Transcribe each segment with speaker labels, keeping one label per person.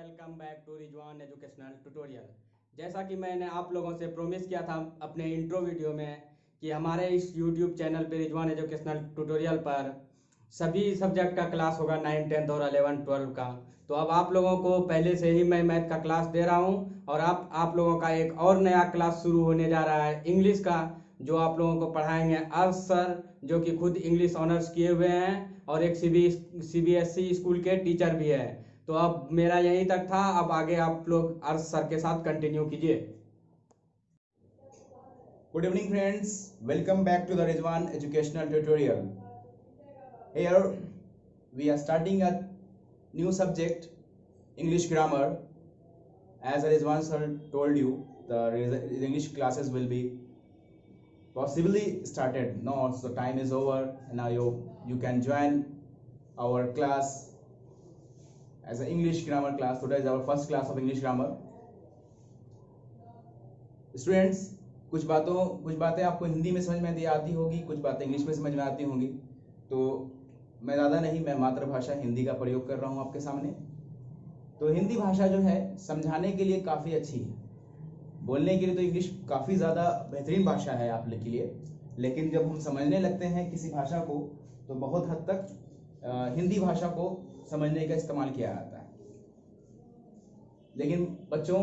Speaker 1: Welcome back to Rizwan educational tutorial. जैसा कि मैंने आप लोगों से प्रॉमिस किया था अपने इंट्रो वीडियो में कि हमारे इस यूट्यूब चैनल पे रिजवान एजुकेशनल ट्यूटोरियल पर सभी सब्जेक्ट का क्लास होगा 9, 10 और 11, 12 का। तो अब आप लोगों को पहले से ही मैं मैथ का क्लास दे रहा हूं और आप लोगों का एक और नया क्लास शुरू होने जा रहा है इंग्लिश का, जो आप लोगों को पढ़ाएंगे अर्श सर, जो कि खुद इंग्लिश ऑनर्स किए हुए हैं और एक सीबीएसई स्कूल के टीचर भी है। तो अब मेरा यहीं तक था, अब आगे आप लोग अर्श सर के साथ कंटिन्यू कीजिए।
Speaker 2: Good evening friends, welcome back to the Rizwan educational tutorial. Here we are starting a new subject, English grammar. As Rizwan sir told you, the English classes will be possibly started. No, so time is over. Now you can join our class as an English grammar class. Today is our first class of English grammar. Students, कुछ बातें आपको हिंदी में समझ में आती होगी, कुछ बातें इंग्लिश में समझ में आती होंगी। तो मैं ज़्यादा नहीं, मैं मातृभाषा हिंदी का प्रयोग कर रहा हूँ आपके सामने। तो हिंदी भाषा जो है समझाने के लिए काफ़ी अच्छी है, बोलने के लिए तो इंग्लिश काफ़ी ज़्यादा बेहतरीन भाषा है आप लोग के लिए, लेकिन जब हम समझने लगते हैं किसी भाषा को तो बहुत हद तक हिंदी भाषा को समझने का इस्तेमाल किया जाता है। लेकिन बच्चों,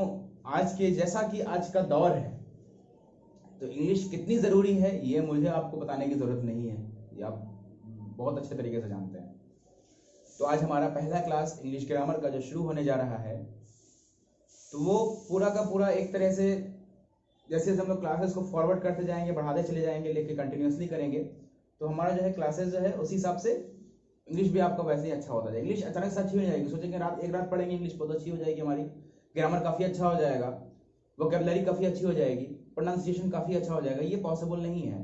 Speaker 2: आज के जैसा कि आज का दौर है, तो इंग्लिश कितनी ज़रूरी है ये मुझे आपको बताने की ज़रूरत नहीं है, ये आप बहुत अच्छे तरीके से जानते हैं। तो आज हमारा पहला क्लास इंग्लिश ग्रामर का जो शुरू होने जा रहा है, तो वो पूरा का पूरा एक तरह से जैसे हम लोग क्लासेस को फॉरवर्ड करते जाएंगे, बढ़ाते चले जाएंगे, लेके कंटिन्यूसली करेंगे, तो हमारा जो है क्लासेस जो है उसी हिसाब से इंग्लिश भी आपका वैसे ही अच्छा होता है। इंग्लिश अचानक से अच्छी हो जाएगी, सोचेंगे एक रात पढ़ेंगे इंग्लिश बहुत अच्छी हो जाएगी, हमारी ग्रामर काफ़ी अच्छा हो जाएगा, वोकेबलरी काफ़ी अच्छी हो जाएगी, प्रोनाउंसिएशन काफ़ी अच्छा हो जाएगा। ये पॉसिबल नहीं है।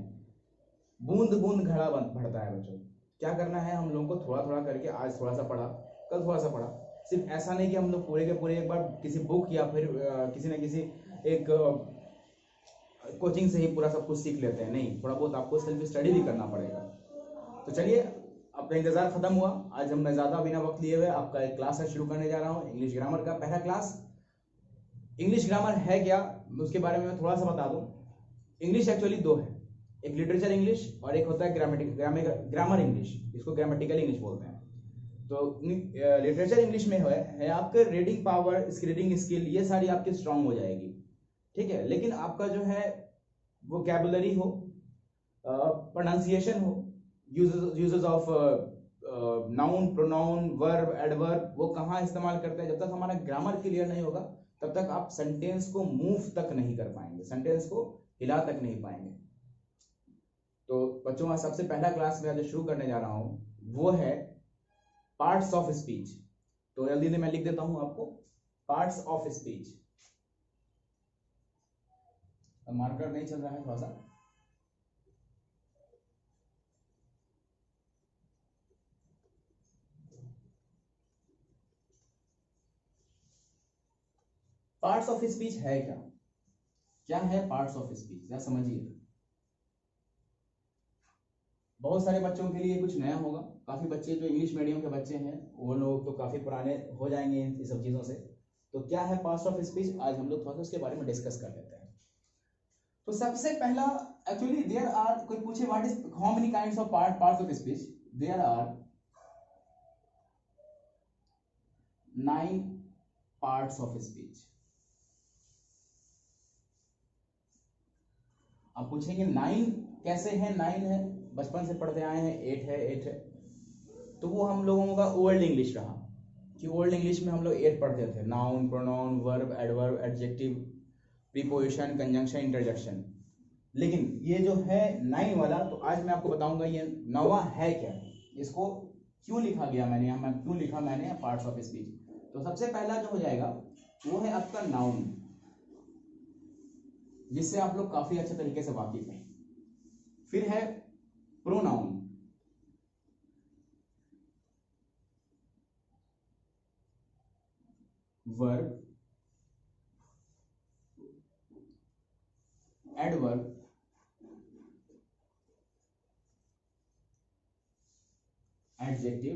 Speaker 2: बूंद बूंद घड़ा बढ़ता है बच्चों। क्या करना है हम लोगों को, थोड़ा थोड़ा करके आज थोड़ा सा पढ़ा, कल थोड़ा सा पढ़ा। सिर्फ ऐसा नहीं कि हम लोग पूरे के पूरे एक बार किसी बुक या फिर किसी न किसी एक कोचिंग से ही पूरा सब कुछ सीख लेते हैं। नहीं, थोड़ा बहुत आपको सेल्फ स्टडी भी करना पड़ेगा। तो चलिए, अपना इंतजार खत्म हुआ। आज हम मैं ज़्यादा बिना वक्त लिए हुए आपका एक क्लास है शुरू करने जा रहा हूँ, इंग्लिश ग्रामर का पहला क्लास। इंग्लिश ग्रामर है क्या, उसके बारे में मैं थोड़ा सा बता दूं। इंग्लिश एक्चुअली दो है, एक लिटरेचर इंग्लिश और एक होता है ग्रामर इंग्लिश, इसको ग्रामेटिकल इंग्लिश बोलते हैं। तो लिटरेचर इंग्लिश में है आपके रीडिंग पावर, रीडिंग स्किल, ये सारी आपकी स्ट्रांग हो जाएगी, ठीक है। लेकिन आपका जो है वोकैबुलरी हो, प्रोनाउंसिएशन हो, uses of noun, pronoun, verb, adverb, वो कहाँ इस्तेमाल करते हैं, जब तक हमारा ग्रामर क्लियर नहीं होगा तब तक आप सेंटेंस को मूव तक नहीं कर पाएंगे, सेंटेंस को हिला तक नहीं पाएंगे। तो बच्चों, आज सबसे पहला क्लास में जो शुरू करने जा रहा हूं वो है पार्ट्स ऑफ स्पीच। तो जल्दी से मैं लिख देता हूं आपको, पार्ट्स ऑफ स्पीच। मार्कर नहीं चल रहा है, थोड़ा सा पार्ट्स ऑफ स्पीच है क्या, क्या है पार्ट्स ऑफ स्पीच, या समझिए। बहुत सारे बच्चों के लिए कुछ नया होगा, काफी बच्चे जो इंग्लिश मीडियम के बच्चे हैं वो लोग तो काफी पुराने हो जाएंगे इन सब चीजों से। तो क्या है पार्ट्स ऑफ स्पीच, आज हम लोग थोड़ा सा उसके बारे में डिस्कस कर लेते हैं। तो सबसे पहला, एक्चुअली देयर आर, कोई पूछे what is how many kinds of parts of speech, there are 9 parts of speech. आप पूछेंगे 9 कैसे है, 9 है, बचपन से पढ़ते आए हैं, 8 है, 8 है। तो वो हम लोगों का ओल्ड इंग्लिश रहा कि ओल्ड इंग्लिश में हम लोग 8 पढ़ते थे, noun, pronoun, verb, adverb, adjective, preposition, conjunction, interjection. लेकिन ये जो है 9 वाला, तो आज मैं आपको बताऊंगा ये 9वां है क्या, इसको क्यों लिखा गया मैंने यहाँ, क्यों लिखा मैंने पार्ट्स ऑफ स्पीच। तो सबसे पहला जो हो जाएगा वो है आपका नाउन, जिससे आप लोग काफी अच्छे तरीके से वाकिफ हैं। फिर है प्रोनाउन, वर्ब, एडवर्ब, एडजेक्टिव,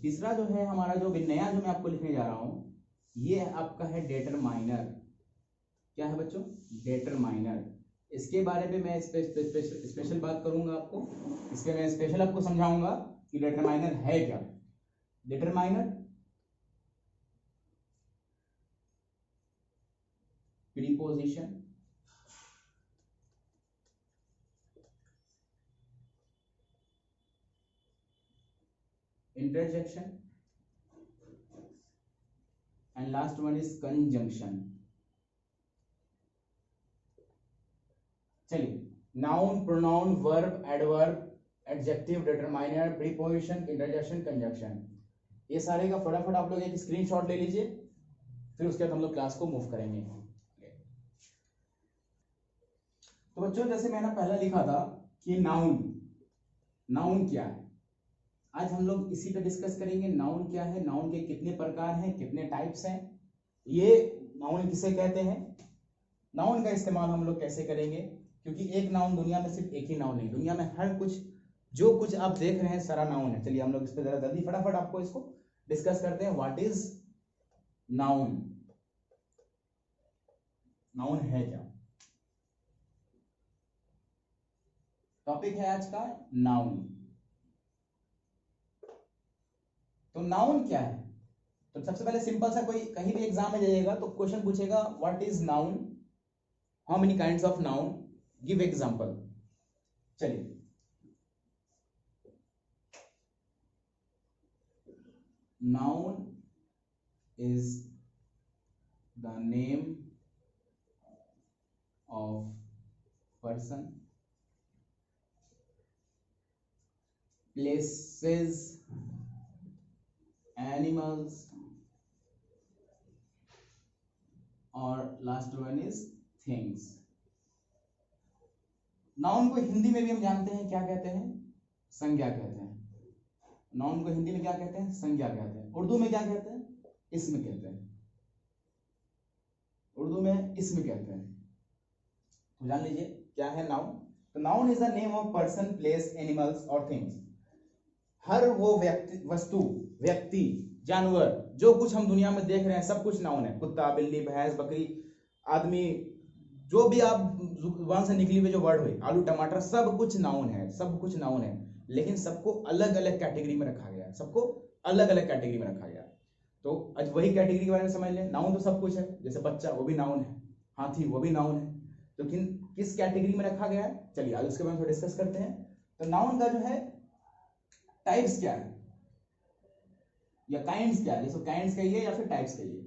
Speaker 2: तीसरा जो है हमारा जो नया जो मैं आपको लिखने जा रहा हूं, ये आपका है डेटरमाइनर। क्या है बच्चों? डेटरमाइनर। इसके बारे में मैं स्पेशल बात करूंगा आपको, इसके मैं स्पेशल आपको समझाऊंगा कि डेटरमाइनर है क्या। Determiner preposition, interjection and last one is conjunction. चलिए, noun, pronoun, verb, adverb, adjective, determiner, preposition, interjection, conjunction, ये सारे का फटाफट आप लोग एक स्क्रीनशॉट ले लीजिए, फिर उसके बाद हम लोग क्लास को मूव करेंगे। तो बच्चों, जैसे मैंने पहला लिखा था कि नाउन, नाउन क्या है, आज हम लोग इसी पे डिस्कस करेंगे। नाउन क्या है, नाउन के कितने प्रकार हैं, कितने टाइप्स हैं, ये नाउन किसे कहते हैं, नाउन का इस्तेमाल हम लोग कैसे करेंगे, क्योंकि एक नाउन, दुनिया में सिर्फ एक ही नाउन नहीं, दुनिया में हर कुछ, जो कुछ आप देख रहे हैं सारा नाउन है। चलिए हम लोग इस पे जरा जल्दी फटाफट आपको इसको डिस्कस करते हैं। What is noun? नाउन है क्या? टॉपिक है आज का नाउन। तो नाउन क्या है? तो सबसे पहले सिंपल सा, कोई कहीं भी एग्जाम में जाइएगा तो क्वेश्चन पूछेगा what is noun, how many kinds of noun, give example. चलिए, noun is the name of person, places, animals, और last one is things. Noun को हिंदी में भी हम जानते हैं क्या कहते हैं? संज्ञा कहते हैं। नाउन को हिंदी में क्या कहते हैं? संज्ञा कहते हैं। उर्दू में क्या कहते हैं? इसम कहते हैं। उर्दू में इसम कहते हैं। तो जान लीजिए क्या है नाउन। तो noun is the name of person, place, animals और थिंग्स। हर वो व्यक्ति, वस्तु, व्यक्ति, जानवर, जो कुछ हम दुनिया में देख रहे हैं सब कुछ नाउन है। कुत्ता, बिल्ली, भैंस, बकरी, आदमी, जो भी आप जुबान से निकली हुई जो वर्ड हुई, आलू, टमाटर, सब कुछ नाउन है, सब कुछ नाउन है। लेकिन सबको अलग अलग कैटेगरी में रखा गया है, सबको अलग अलग कैटेगरी में रखा गया। तो आज वही कैटेगरी के बारे में समझ लें। नाउन तो सब कुछ है, जैसे बच्चा वो भी नाउन है, हाथी वो भी नाउन है, तो किस कैटेगरी में रखा गया है, चलिए आज उसके बारे में डिस्कस करते हैं। तो नाउन का जो है टाइप्स क्या है या काइंड्स क्या है, जैसे काइंड्स कहिए या फिर टाइप्स कहिए।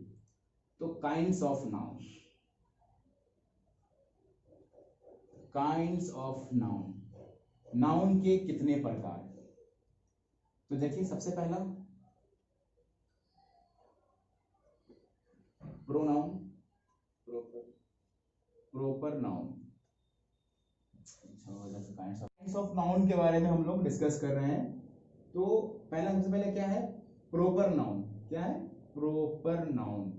Speaker 2: तो kinds of noun, kinds of noun, noun के कितने प्रकार। तो देखिए सबसे पहला pronoun, proper noun. Kinds of noun के बारे में हम लोग डिस्कस कर रहे हैं। तो पहला, सबसे पहले क्या है? Proper noun. क्या है? Proper noun,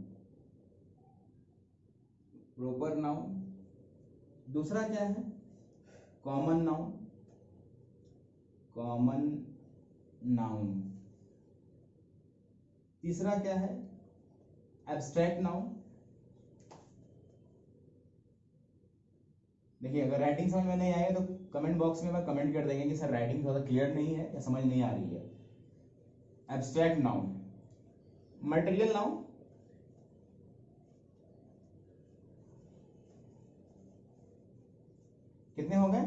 Speaker 2: proper noun. दूसरा क्या है? Common noun, common noun. तीसरा क्या है? Abstract noun. देखिए अगर राइटिंग समझ में नहीं आएगा तो कमेंट बॉक्स में कमेंट कर देंगे कि सर राइटिंग थोड़ा क्लियर नहीं है या समझ नहीं आ रही है। Abstract noun. मटेरियल नाउन, कितने हो गए?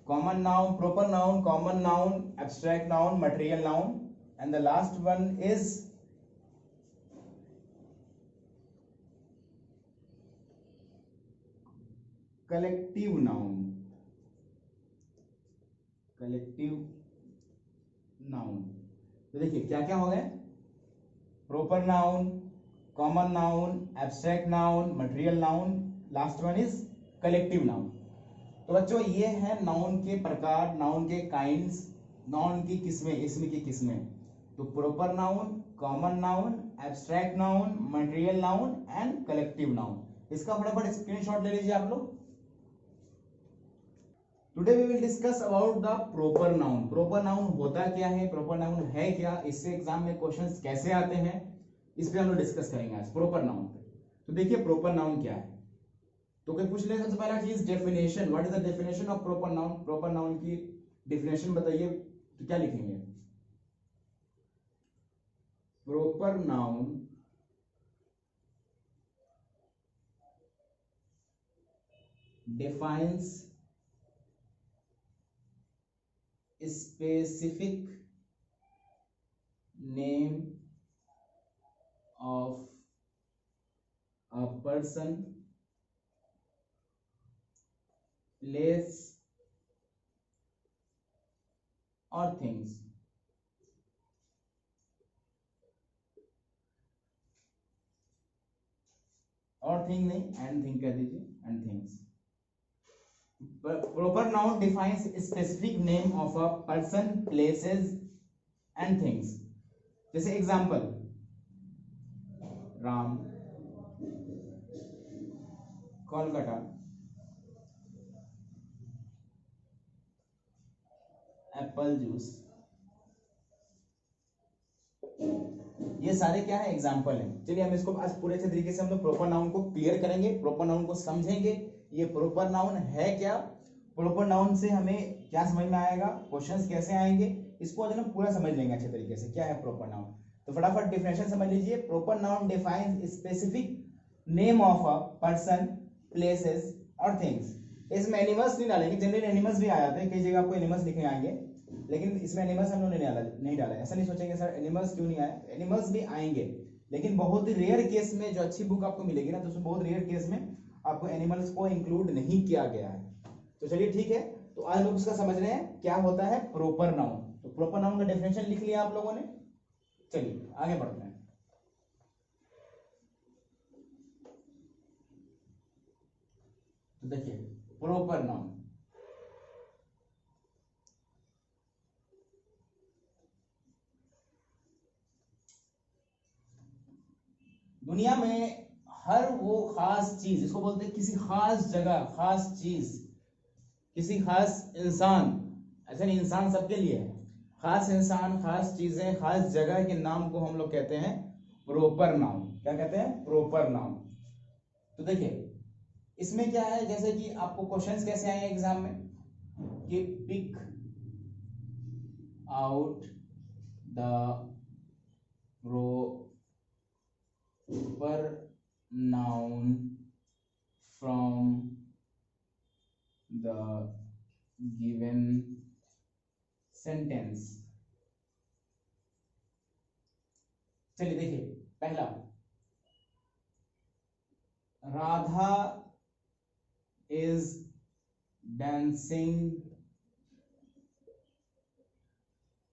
Speaker 2: Common noun, proper noun, common noun, abstract noun, material noun, and the last one is collective noun, collective noun. तो देखिए क्या क्या हो गए? Proper noun, common noun, abstract noun, material noun, last one is collective noun. तो बच्चों ये है नाउन के प्रकार, नाउन के काइंड्स, नाउन की किस्में, इसमें की किस्में। तो proper noun, common noun, abstract noun, material noun and collective noun. इसका फटाफट स्क्रीनशॉट ले लीजिए आप लोग। Today we will discuss about the proper noun. Proper noun होता क्या है, प्रॉपर नाउन है क्या, इससे एग्जाम में क्वेश्चंस कैसे आते हैं, इस पे हम लोग डिस्कस करेंगे आज प्रॉपर नाउन पे। तो देखिए प्रॉपर नाउन क्या है, तो कोई पूछ ले सबसे पहला चीज definition, what is the definition of proper noun. Proper noun की डेफिनेशन बताइए, तो क्या लिखेंगे? Proper noun defines specific name of a person, place or things। और थिंग नहीं, एंड थिंग कह दीजिए, and things. Proper noun defines specific name of a person, places and things. जैसे example, Ram, Kolkata, apple juice, ये सारे क्या है, एग्जांपल हैं। चलिए हम इसको आज पूरे अच्छे तरीके से हम लोग प्रॉपर नाउन को क्लियर करेंगे, प्रॉपर नाउन को समझेंगे, ये प्रॉपर नाउन है क्या, प्रॉपर नाउन से हमें क्या समझ में आएगा, क्वेश्चंस कैसे आएंगे, इसको आज हम पूरा समझ लेंगे अच्छे तरीके से क्या है प्रॉपर नाउन। तो फटाफट डिफिनेशन समझ लीजिए। Proper noun defines specific name of a person, places और थिंग्स। इसमें एनिमल्स नहीं डालेंगे, जनरली एनिमल्स भी आ जाते हैं, कई जगह आपको एनिमल्स लिखे आएंगे, लेकिन इसमें एनिमल्स हम लोगों ने नहीं डाला। ऐसा नहीं सोचेंगे सर एनिमल्स क्यों नहीं आए, एनिमल्स भी आएंगे, लेकिन बहुत ही रेयर केस में, जो अच्छी बुक आपको मिलेगी ना, तो उसमें बहुत रेयर केस में आपको एनिमल्स को इंक्लूड नहीं किया गया है। तो चलिए ठीक है, तो आज लोग उसका समझ रहे हैं क्या होता है प्रॉपर नाउन। तो प्रॉपर नाउन का डेफिनेशन लिख लिया आप लोगों ने, चलिए आगे बढ़ते हैं। तो देखिए प्रॉपर नाउन, दुनिया में हर वो खास चीज, इसको बोलते हैं किसी खास जगह, खास चीज, किसी खास इंसान, ऐसा नहीं इंसान सबके लिए है, खास इंसान, खास चीजें, खास जगह के नाम को हम लोग कहते हैं प्रॉपर नाउन। क्या कहते हैं? Proper noun. तो देखिए इसमें क्या है, जैसे कि आपको क्वेश्चंस कैसे आए एग्जाम में कि pick out the proper noun from the given sentence। चलिए देखिए पहला, राधा is dancing,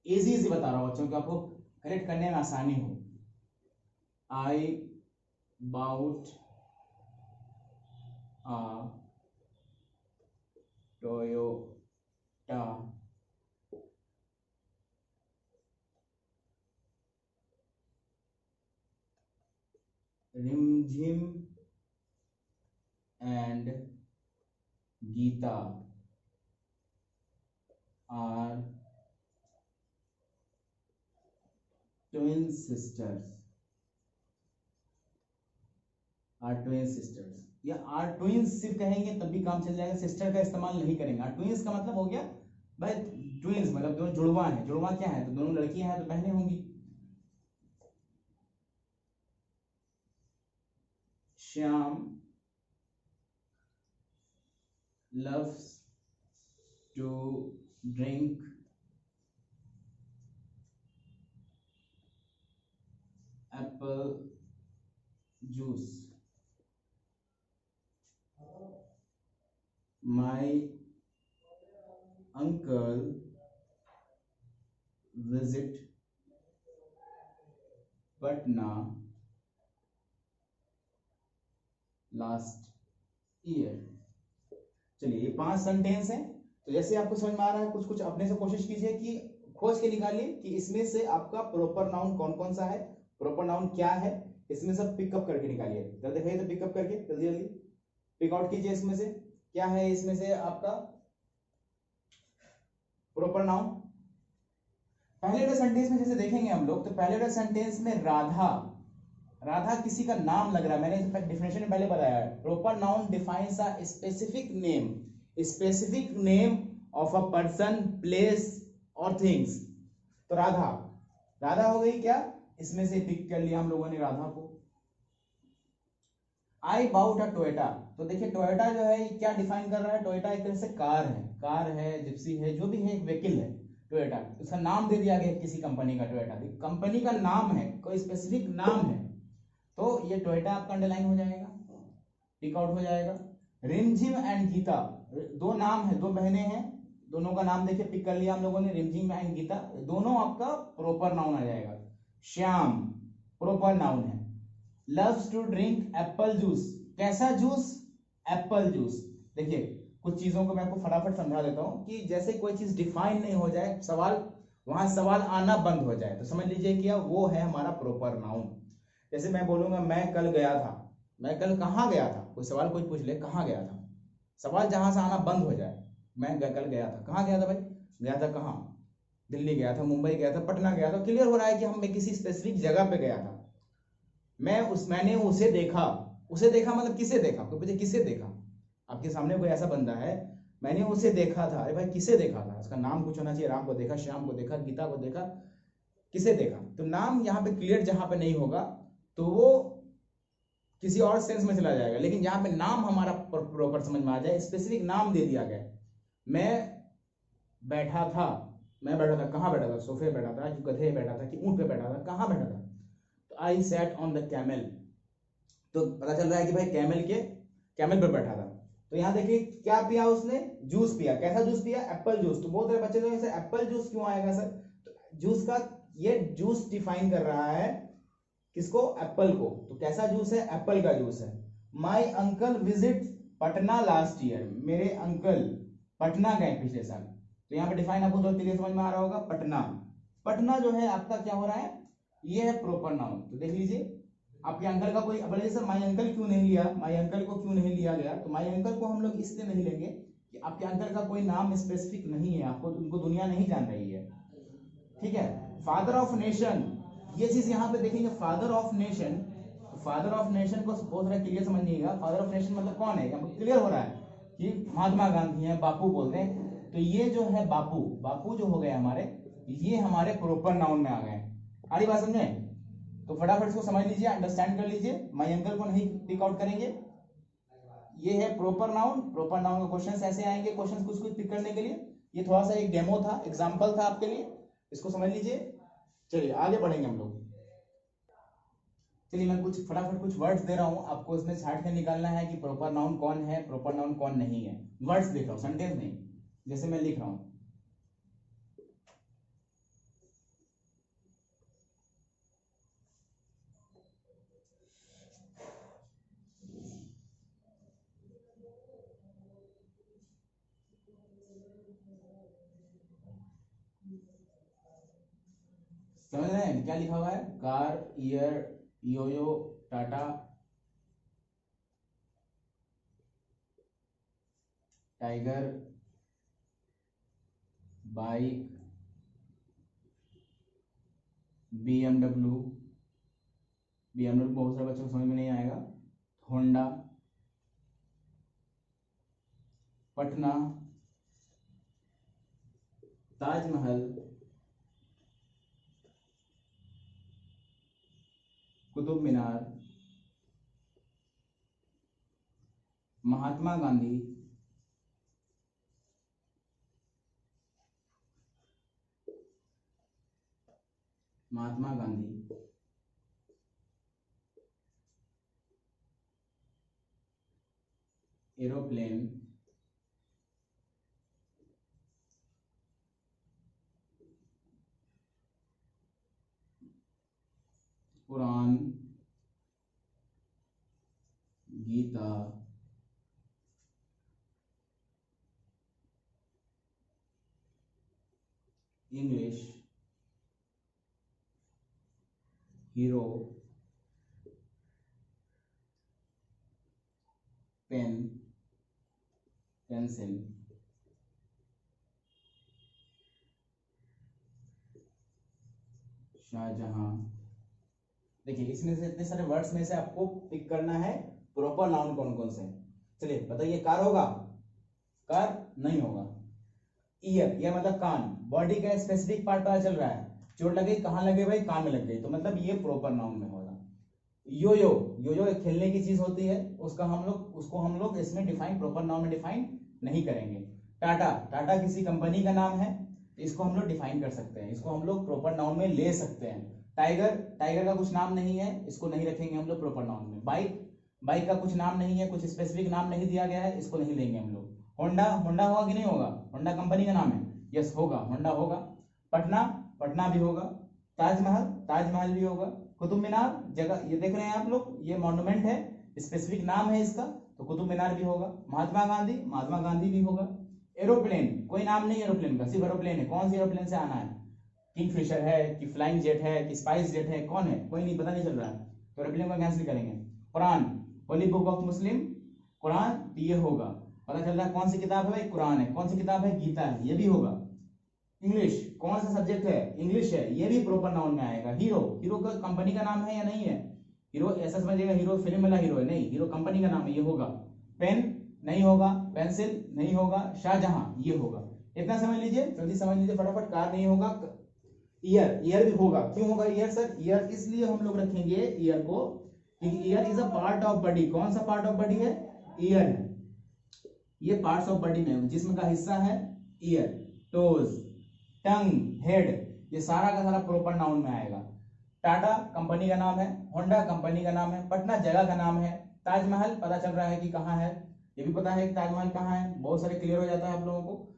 Speaker 2: इजी से बता रहा हूं बच्चों को, आपको करेक्ट करने में आसानी हो। I bought a Toyota Rimjim and Geeta are twin sisters। Are twins sisters, या आर ट्विंस सिर्फ कहेंगे तब भी काम चल जाएगा, सिस्टर का इस्तेमाल नहीं करेंगे। आर ट्विंस का मतलब हो गया भाई, ट्विंस मतलब दोनों जुड़वा हैं। जुड़वा क्या है? तो दोनों लड़कियां हैं तो बहनें होंगी। Shyam loves to drink apple juice। My uncle visit Patna last year। चलिए ये 5 सेंटेंस हैं। तो जैसे आपको समझ में आ रहा है, कुछ कुछ अपने से कोशिश कीजिए कि खोज के निकालिए कि इसमें से आपका प्रॉपर नाउन कौन कौन सा है, प्रॉपर नाउन क्या है, इसमें सब पिकअप करके निकालिए। जल्दी दिखाइए तो पिकअप करके, जल्दी जल्दी पिक आउट कीजिए इसमें से क्या है, इसमें से आपका प्रॉपर नाउन। पहले वाले सेंटेंस में जैसे देखेंगे हम लोग, तो पहले वाले सेंटेंस में राधा, राधा किसी का नाम लग रहा है। मैंने डिफिनेशन में पहले बताया है, proper noun defines a specific name of a person, place और थिंग्स। तो राधा, राधा हो गई क्या, इसमें से पिक कर लिया हम लोगों ने राधा को। आई बाउट अ टोयोटा, तो देखिए टोयोटा जो है क्या डिफाइन कर रहा है, टोयोटा एक तरह से कार है, जिप्सी है, जो भी है, एक व्हीकल है टोयोटा। उसका नाम दे दिया गया किसी कंपनी का, टोयोटा कंपनी का नाम है, कोई स्पेसिफिक नाम है, तो ये टोयोटा आपका अंडरलाइन हो जाएगा, टिक आउट हो जाएगा। रिमझिम एंड गीता, दो नाम है, दो बहनें हैं, दोनों का नाम देखिए पिक कर लिया हम लोगों ने, रिमझिम एंड गीता, दोनों आपका प्रॉपर नाउन आ जाएगा। श्याम प्रॉपर नाउन है। Loves to drink apple juice, कैसा जूस, एप्पल जूस। देखिए कुछ चीजों को मैं आपको फटाफट समझा देता हूं कि जैसे कोई चीज डिफाइन नहीं हो जाए, सवाल वहां सवाल आना बंद हो जाए, तो समझ लीजिए कि वो है हमारा प्रॉपर नाउन। जैसे मैं बोलूंगा मैं कल गया था, मैं कल कहाँ गया था, कोई सवाल कोई पूछ ले कहाँ गया था, सवाल जहां से आना बंद हो जाए, मैं कल गया था, कहाँ गया था भाई, गया था कहाँ, दिल्ली गया था, मुंबई गया था, पटना गया था, क्लियर हो रहा है कि हम किसी स्पेसिफिक जगह पे गया था। मैंने उसे देखा, उसे देखा मतलब किसे देखा, कोई पूछे किसे देखा, आपके सामने कोई ऐसा बंदा है, मैंने उसे देखा था, अरे भाई किसे देखा था, उसका नाम कुछ होना चाहिए, राम को देखा, श्याम को देखा, गीता को देखा, किसे देखा। तो नाम यहाँ पे क्लियर जहां पे नहीं होगा तो वो किसी और सेंस में चला जाएगा, लेकिन यहाँ पे नाम हमारा प्रॉपर समझ में आ जाए, स्पेसिफिक नाम दे दिया गया। मैं बैठा था, मैं बैठा था, कहाँ बैठा था, सोफे बैठा था कि गधे बैठा था कि ऊंट पे बैठा था, कहाँ बैठा था, तो I sat on the camel, तो पता चल रहा है कि भाई कैमल पर बैठा था। तो यहाँ देखिए क्या पिया उसने, जूस पिया, कैसा जूस पिया, एप्पल जूस। तो बहुत सारे बच्चे तो ऐसे एप्पल जूस क्यों आएगा सर, तो जूस का ये जूस डिफाइन कर रहा है किसको, एप्पल को, तो कैसा जूस है, एप्पल का जूस है। My uncle visit Patna last year, मेरे अंकल पटना गए पिछले साल, तो यहाँ पे डिफाइन आपको तो क्लियर समझ में आ रहा होगा, पटना। पटना जो है आपका क्या हो रहा है, ये है प्रॉपर नाउन। तो देख लीजिए आपके अंकल का कोई, बोले सर माई अंकल क्यों नहीं लिया, माई अंकल को क्यों नहीं लिया गया, तो माई अंकल को हम लोग इसलिए नहीं लेंगे कि आपके अंकल का कोई नाम स्पेसिफिक नहीं है, आपको उनको दुनिया नहीं जान रही है, ठीक है। फादर ऑफ नेशन, ये चीज यहाँ पे देखेंगे, फादर ऑफ नेशन, तो फादर ऑफ नेशन को बहुत सारा क्लियर समझिएगा, फादर ऑफ नेशन मतलब कौन है, यहाँ पे क्लियर हो रहा है कि महात्मा गांधी है, बापू बोलते हैं, तो ये जो है बापू, बापू जो हो गए हमारे, ये हमारे प्रॉपर नाउन में आ गए। आ रही बात समझे, तो फटाफट इसको समझ लीजिए, अंडरस्टैंड कर लीजिए, माई अंकल को नहीं पिक आउट करेंगे, ये है प्रॉपर नाउन। प्रॉपर नाउन के क्वेश्चंस ऐसे आएंगे, क्वेश्चंस कुछ कुछ पिक करने के लिए, ये थोड़ा सा एक डेमो था, एग्जांपल था आपके लिए, इसको समझ लीजिए। चलिए आगे बढ़ेंगे हम लोग। चलिए मैं कुछ फटाफट कुछ वर्ड्स दे रहा हूं आपको, इसमें छाट के निकालना है कि प्रॉपर नाउन कौन है, प्रॉपर नाउन कौन नहीं है। वर्ड्स देख रहा हूं, सेंटेंस नहीं, जैसे मैं लिख रहा हूं, समझ रहे हैं क्या लिखा हुआ है, car, year, yoyo, Tata, tiger, bike, BMW, BMW बहुत सारे बच्चों को समझ में नहीं आएगा, Honda, Patna, Taj Mahal, Qutub Minar, Mahatma Gandhi, Mahatma Gandhi, aeroplane, Quran, Gita, English, hero, pen, pencil, Shah Jahan. देखिए इसमें से इतने सारे वर्ड्स में से आपको पिक करना है प्रॉपर नाउन कौन कौन से हैं। चलिए बताइए, कार होगा? कार नहीं होगा। ईयर, ये मतलब कान। बॉडी का स्पेसिफिक पार्ट पता चल रहा है, चोट लगे कहाँ लगे भाई? कान में लग गई, तो मतलब ये प्रॉपर नाउन में होगा। यो यो, यो यो एक खेलने की चीज होती है, उसको हम लोग इसमें डिफाइन, प्रॉपर नाउन में डिफाइन नहीं करेंगे। टाटा, टाटा किसी कंपनी का नाम है, इसको हम लोग डिफाइन कर सकते हैं, इसको हम लोग प्रॉपर नाउन में ले सकते हैं। टाइगर, टाइगर का कुछ नाम नहीं है, इसको नहीं रखेंगे हम लोग प्रॉपर नाउन में। बाइक, बाइक का कुछ नाम नहीं है, कुछ स्पेसिफिक नाम नहीं दिया गया है, इसको नहीं लेंगे हम लोग। होंडा, होंडा होगा कि नहीं होगा? होंडा कंपनी का नाम है, यस होगा, होंडा होगा। पटना, पटना भी होगा। ताजमहल, ताजमहल भी होगा। कुतुब मीनार, जगह ये देख रहे हैं आप लोग, ये मॉन्यूमेंट है, स्पेसिफिक नाम है इसका, तो कुतुब मीनार भी होगा। महात्मा गांधी, महात्मा गांधी भी होगा। एरोप्लेन, कोई नाम नहीं एरोप्लेन का, सिर्फ एरोप्लेन है। कौन सी एरोप्लेन से आना है? किंगफिशर है कि फ्लाइंग जेट है कि स्पाइस जेट है, कौन है? कोई नहीं, पता नहीं चल रहा है, तो एरोप्लेन को कैंसिल करेंगे। Quran, Holi book of Muslim Quran, ये होगा। पता चल रहा है कौन सी किताब है भाई? कुरान है। कौन सी किताब है? गीता है, ये भी होगा। इंग्लिश, कौन सा सब्जेक्ट है? इंग्लिश है, ये भी प्रॉपर नाउन में आएगा। हीरो, हीरो का कंपनी का नाम है या नहीं है? हीरो ऐसा समझिएगा हीरो फिल्म वाला हीरो है, नहीं, हीरो कंपनी का नाम है, ये होगा। पेन नहीं होगा, पेंसिल नहीं होगा। शाहजहां, ये होगा। इतना समझ लीजिए, जल्दी समझ लीजिए फटाफट। कार नहीं होगा। ईयर, ईयर भी होगा। क्यों होगा ईयर सर? ईयर इसलिए हम लोग रखेंगे ईयर को क्योंकि year is a part of body. कौन सा पार्ट ऑफ बॉडी है? ईयर है। ये पार्ट्स ऑफ बॉडी में जिस्म का हिस्सा है ईयर। टोज, टंग, हेड, ये सारा का सारा प्रॉपर नाउन में आएगा। टाटा कंपनी का नाम है, होंडा कंपनी का नाम है, पटना जगह का नाम है, ताजमहल पता चल रहा है कि कहाँ है, ये भी पता है कि ताजमहल कहाँ है, बहुत सारे क्लियर हो जाता है आप लोगों को।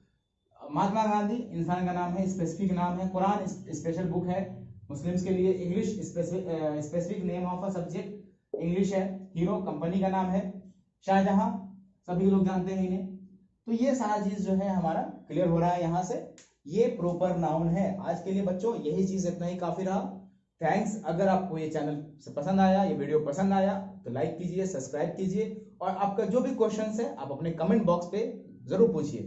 Speaker 2: महात्मा गांधी इंसान का नाम है, स्पेसिफिक नाम है। कुरान स्पेशल बुक है मुस्लिम्स के लिए। English specific name of a subject English है। हीरो कंपनी का नाम है। शाहजहां सभी लोग जानते हैं इन्हें। तो ये सारा चीज जो है हमारा क्लियर हो रहा है यहाँ से, ये प्रॉपर नाउन है। आज के लिए बच्चों यही चीज, इतना ही काफी रहा। थैंक्स। अगर आपको ये चैनल से पसंद आया, ये वीडियो पसंद आया तो लाइक कीजिए, सब्सक्राइब कीजिए, और आपका जो भी क्वेश्चंस है आप अपने कमेंट बॉक्स पे जरूर पूछिए।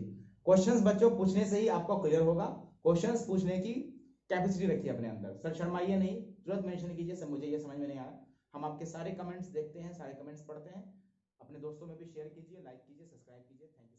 Speaker 2: क्वेश्चंस बच्चों पूछने से ही आपको क्लियर होगा, क्वेश्चंस पूछने की कैपेसिटी रखिए अपने अंदर। सर शर्माइए नहीं, तुरंत मेंशन कीजिए सर मुझे ये समझ में नहीं आया। हम आपके सारे कमेंट्स देखते हैं, सारे कमेंट्स पढ़ते हैं। अपने दोस्तों में भी शेयर कीजिए, लाइक कीजिए, सब्सक्राइब कीजिए। Thank you.